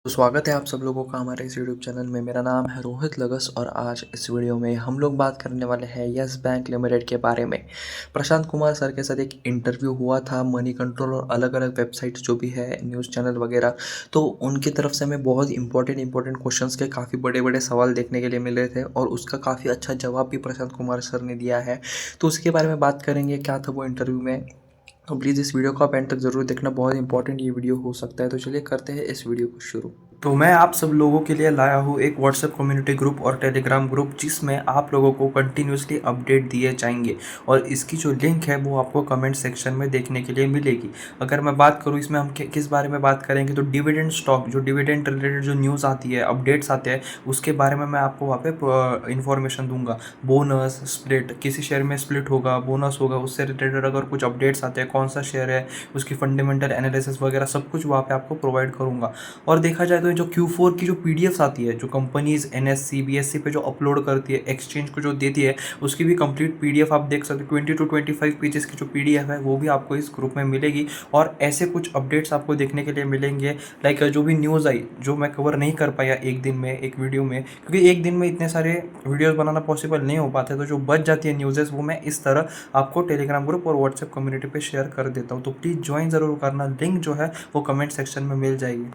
तो स्वागत है आप सब लोगों का हमारे इस यूट्यूब चैनल में। मेरा नाम है रोहित लगस और आज इस वीडियो में हम लोग बात करने वाले हैं यस बैंक लिमिटेड के बारे में। प्रशांत कुमार सर के साथ एक इंटरव्यू हुआ था मनी कंट्रोल और अलग अलग वेबसाइट जो भी है न्यूज़ चैनल वगैरह, तो उनकी तरफ से हमें बहुत इंपॉर्टेंट क्वेश्चंस के काफ़ी बड़े बड़े सवाल देखने के लिए मिल रहे थे और उसका काफ़ी अच्छा जवाब भी प्रशांत कुमार सर ने दिया है। तो उसके बारे में बात करेंगे, क्या था वो इंटरव्यू में। तो प्लीज़ इस वीडियो को आप एंड तक ज़रूर देखना, बहुत इंपॉर्टेंट ये वीडियो हो सकता है। तो चलिए करते हैं इस वीडियो को शुरू। तो मैं आप सब लोगों के लिए लाया हूँ एक व्हाट्सएप कम्युनिटी ग्रुप और टेलीग्राम ग्रुप जिसमें आप लोगों को कंटिन्यूसली अपडेट दिए जाएंगे और इसकी जो लिंक है वो आपको कमेंट सेक्शन में देखने के लिए मिलेगी। अगर मैं बात करूँ इसमें हम किस बारे में बात करेंगे तो डिविडेंड स्टॉक, जो डिविडेंड रिलेटेड जो न्यूज़ आती है, अपडेट्स आते हैं, उसके बारे में मैं आपको वहाँ पे इन्फॉर्मेशन दूंगा। बोनस स्प्लिट, किसी शेयर में स्प्लिट होगा, बोनस होगा, उससे रिलेटेड अगर कुछ अपडेट्स आते हैं, कौन सा शेयर है, उसकी फंडामेंटल एनालिसिस वगैरह सब कुछ वहाँ पे आपको प्रोवाइड करूँगा। और देखा जाए तो जो Q4 की जो पीडीएफ्स आती है, जो कंपनीज एनएससी बीएससी पे जो अपलोड करती है, एक्सचेंज को जो देती है, उसकी भी कंप्लीट पीडीएफ आप देख सकते हो। 20 to 25 पेजेस की जो पीडीएफ है वो भी आपको इस ग्रुप में मिलेगी और ऐसे कुछ अपडेट्स आपको देखने के लिए मिलेंगे। लाइक जो भी न्यूज़ आई जो मैं कवर नहीं कर पाया एक दिन में एक वीडियो में, क्योंकि एक दिन में इतने सारे वीडियोस बनाना पॉसिबल नहीं हो पाते, तो जो बच जाती है न्यूज़ेस वो मैं इस तरह आपको टेलीग्राम ग्रुप और व्हाट्सएप कम्युनिटी पे शेयर कर देता हूँ। तो प्लीज़ ज्वाइन ज़रूर करना, लिंक जो है वो कमेंट सेक्शन में मिल जाएगी।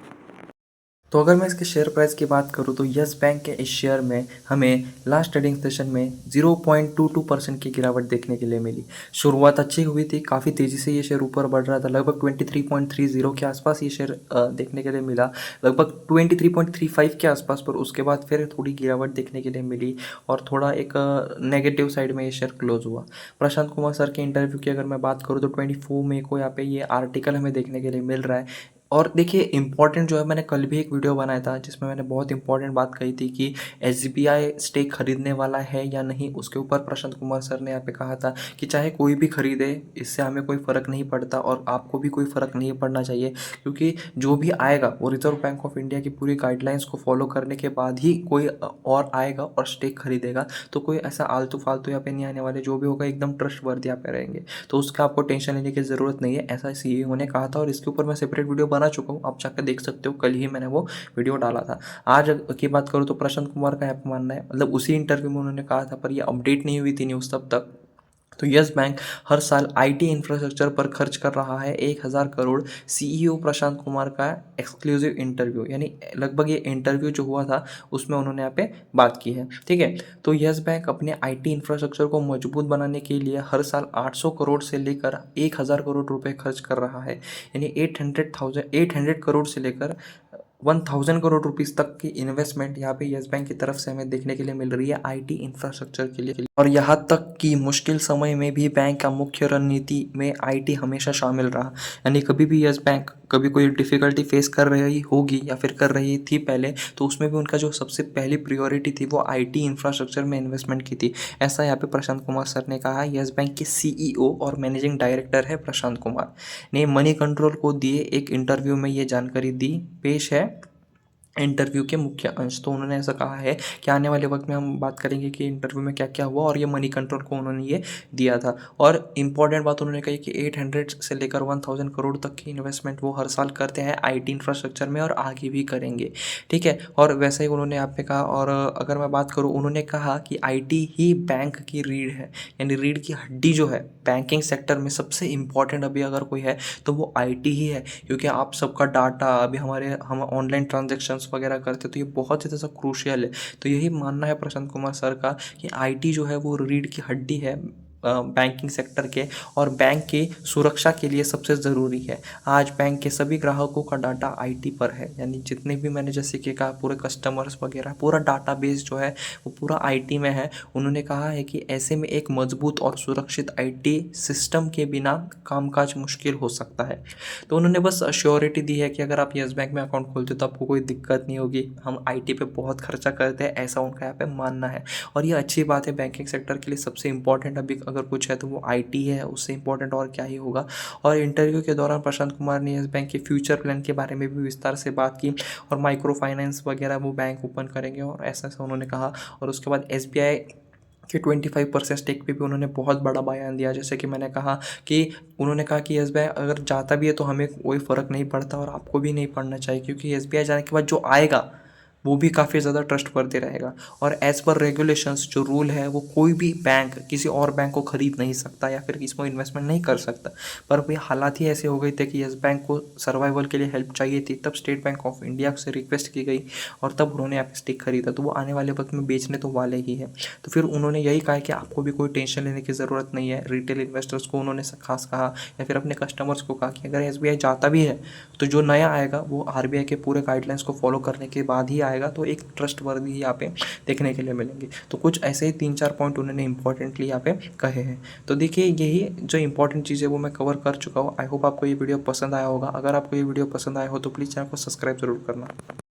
तो अगर मैं इसके शेयर प्राइस की बात करूं तो यस बैंक के इस शेयर में हमें लास्ट ट्रेडिंग सेशन में 0.22% की गिरावट देखने के लिए मिली। शुरुआत अच्छी हुई थी, काफ़ी तेज़ी से ये शेयर ऊपर बढ़ रहा था, लगभग 23.30 के आसपास ये शेयर देखने के लिए मिला, लगभग 23.35 के आसपास, पर उसके बाद फिर थोड़ी गिरावट देखने के लिए मिली और थोड़ा एक नेगेटिव साइड में ये शेयर क्लोज हुआ। प्रशांत कुमार सर के इंटरव्यू की अगर मैं बात करूँ तो 24 मई को यहाँ पे ये आर्टिकल हमें देखने के लिए मिल रहा है। और देखिए इंपॉर्टेंट जो है, मैंने कल भी एक वीडियो बनाया था जिसमें मैंने बहुत इंपॉर्टेंट बात कही थी कि एसबीआई स्टेक खरीदने वाला है या नहीं। उसके ऊपर प्रशांत कुमार सर ने यहाँ पे कहा था कि चाहे कोई भी खरीदे, इससे हमें कोई फ़र्क नहीं पड़ता और आपको भी कोई फ़र्क नहीं पड़ना चाहिए, क्योंकि जो भी आएगा वो रिजर्व बैंक ऑफ इंडिया की पूरी गाइडलाइंस को फॉलो करने के बाद ही कोई और आएगा और स्टेक खरीदेगा। तो कोई ऐसा आलतू फालतू यहाँ पे नहीं आने वाले, जो भी होगा एकदम ट्रस्ट वर्दी यहाँ पे रहेंगे, तो उसका आपको टेंशन लेने की ज़रूरत नहीं है, ऐसा सीईओ ने कहा था। और इसके ऊपर मैं सेपरेट वीडियो बना चुका हूँ, आप जाकर देख सकते हो, कल ही मैंने वो वीडियो डाला था। आज की बात करूँ तो प्रशांत कुमार का यहाँ पे मानना है, मतलब उसी इंटरव्यू में उन्होंने कहा था, पर ये अपडेट नहीं हुई थी न्यूज़ तब तक। तो यस बैंक हर साल आईटी इंफ्रास्ट्रक्चर पर खर्च कर रहा है 1000 करोड़। सीईओ प्रशांत कुमार का एक्सक्लूसिव इंटरव्यू, यानी लगभग ये इंटरव्यू जो हुआ था उसमें उन्होंने यहाँ पे बात की है, ठीक है। तो यस बैंक अपने आईटी इंफ्रास्ट्रक्चर को मजबूत बनाने के लिए हर साल 800 करोड़ से लेकर 1000 करोड़ रुपए खर्च कर रहा है, यानी 800 करोड़ से लेकर 1000 करोड़ रुपीस तक की इन्वेस्टमेंट यहाँ पे यस बैंक की तरफ से हमें देखने के लिए मिल रही है आईटी इंफ्रास्ट्रक्चर के लिए। और यहाँ तक कि मुश्किल समय में भी बैंक का मुख्य रणनीति में आईटी हमेशा शामिल रहा, यानी कभी भी यस बैंक कभी कोई डिफ़िकल्टी फेस कर रही होगी या फिर कर रही थी पहले, तो उसमें भी उनका जो सबसे पहली प्रायोरिटी थी वो आईटी इंफ्रास्ट्रक्चर में इन्वेस्टमेंट की थी। ऐसा यहाँ पे प्रशांत कुमार सर ने कहा। यस बैंक के सीईओ और मैनेजिंग डायरेक्टर है प्रशांत कुमार ने मनी कंट्रोल को दिए एक इंटरव्यू में ये जानकारी दी। पेश है इंटरव्यू के मुख्य अंश। तो उन्होंने ऐसा कहा है कि आने वाले वक्त में हम बात करेंगे कि इंटरव्यू में क्या क्या हुआ, और ये मनी कंट्रोल को उन्होंने ये दिया था। और इम्पॉर्टेंट बात उन्होंने कही कि 800 से लेकर 1000 करोड़ तक की इन्वेस्टमेंट वो हर साल करते हैं आईटी इंफ्रास्ट्रक्चर में और आगे भी करेंगे, ठीक है। और वैसे ही उन्होंने यहाँ पे कहा। और अगर मैं बात करूँ, उन्होंने कहा कि आईटी ही बैंक की रीढ़ है, यानी रीढ़ की हड्डी जो है बैंकिंग सेक्टर में सबसे इम्पॉर्टेंट अभी अगर कोई है तो वो आईटी ही है। क्योंकि आप सबका डाटा अभी हम ऑनलाइन ट्रांजेक्शन्स वगैरह करते हैं, तो ये बहुत ही ज़्यादा क्रूशियल है। तो यही मानना है प्रशांत कुमार सर का कि आईटी जो है वो रीढ़ की हड्डी है बैंकिंग सेक्टर के, और बैंक की सुरक्षा के लिए सबसे ज़रूरी है। आज बैंक के सभी ग्राहकों का डाटा आईटी पर है, यानी जितने भी मैंने जैसे कि कहा पूरे कस्टमर्स वगैरह पूरा डाटाबेस जो है वो पूरा आईटी में है। उन्होंने कहा है कि ऐसे में एक मजबूत और सुरक्षित आईटी सिस्टम के बिना कामकाज मुश्किल हो सकता है। तो उन्होंने बस श्योरिटी दी है कि अगर आप येस बैंक में अकाउंट खोलते हो तो आपको कोई दिक्कत नहीं होगी, हम आईटी पे बहुत खर्चा करते हैं, ऐसा उनका यहाँ पे मानना है। और ये अच्छी बात है, बैंकिंग सेक्टर के लिए सबसे इंपॉर्टेंट अभी अगर कुछ है तो वो आईटी है, उससे इंपॉर्टेंट और क्या ही होगा। और इंटरव्यू के दौरान प्रशांत कुमार ने येस बैंक के फ्यूचर प्लान के बारे में भी विस्तार से बात की, और माइक्रो फाइनेंस वगैरह वो बैंक ओपन करेंगे और ऐसा ऐसा उन्होंने कहा। और उसके बाद एसबीआई कि 25% स्टेक पे भी उन्होंने बहुत बड़ा बयान दिया। जैसे कि मैंने कहा कि उन्होंने कहा कि एसबीआई अगर जाता भी है तो हमें कोई फ़र्क नहीं पड़ता और आपको भी नहीं पड़ना चाहिए, क्योंकि एसबीआई जाने के बाद जो आएगा वो भी काफ़ी ज़्यादा ट्रस्टवर्दी रहेगा। और एज़ पर रेगुलेशंस जो रूल है वो कोई भी बैंक किसी और बैंक को ख़रीद नहीं सकता या फिर इसमें इन्वेस्टमेंट नहीं कर सकता। पर भाई हालात ही ऐसे हो गए थे कि येस बैंक को सर्वाइवल के लिए हेल्प चाहिए थी, तब स्टेट बैंक ऑफ इंडिया से रिक्वेस्ट की गई और तब उन्होंने यहाँ पे स्टेक खरीदा। तो वो आने वाले वक्त में बेचने तो वाले ही है। तो फिर उन्होंने यही कहा कि आपको भी कोई टेंशन लेने की ज़रूरत नहीं है। रिटेल इन्वेस्टर्स को उन्होंने खास कहा या फिर अपने कस्टमर्स को कहा कि अगर एसबीआई जाता भी है तो जो नया आएगा वो आरबीआई के पूरे गाइडलाइंस को फॉलो करने के बाद ही आएगा, तो एक ट्रस्टवर्दी यहाँ पे देखने के लिए मिलेंगे। तो कुछ ऐसे ही 3-4 पॉइंट उन्होंने इंपॉर्टेंटली यहाँ पे कहे हैं। तो देखिए यही जो इंपॉर्टेंट चीज़ें वो मैं कवर कर चुका हूँ। आई होप आपको ये वीडियो पसंद आया होगा। अगर आपको ये वीडियो पसंद आया हो तो प्लीज़ चैनल को सब्सक्राइब जरूर करना।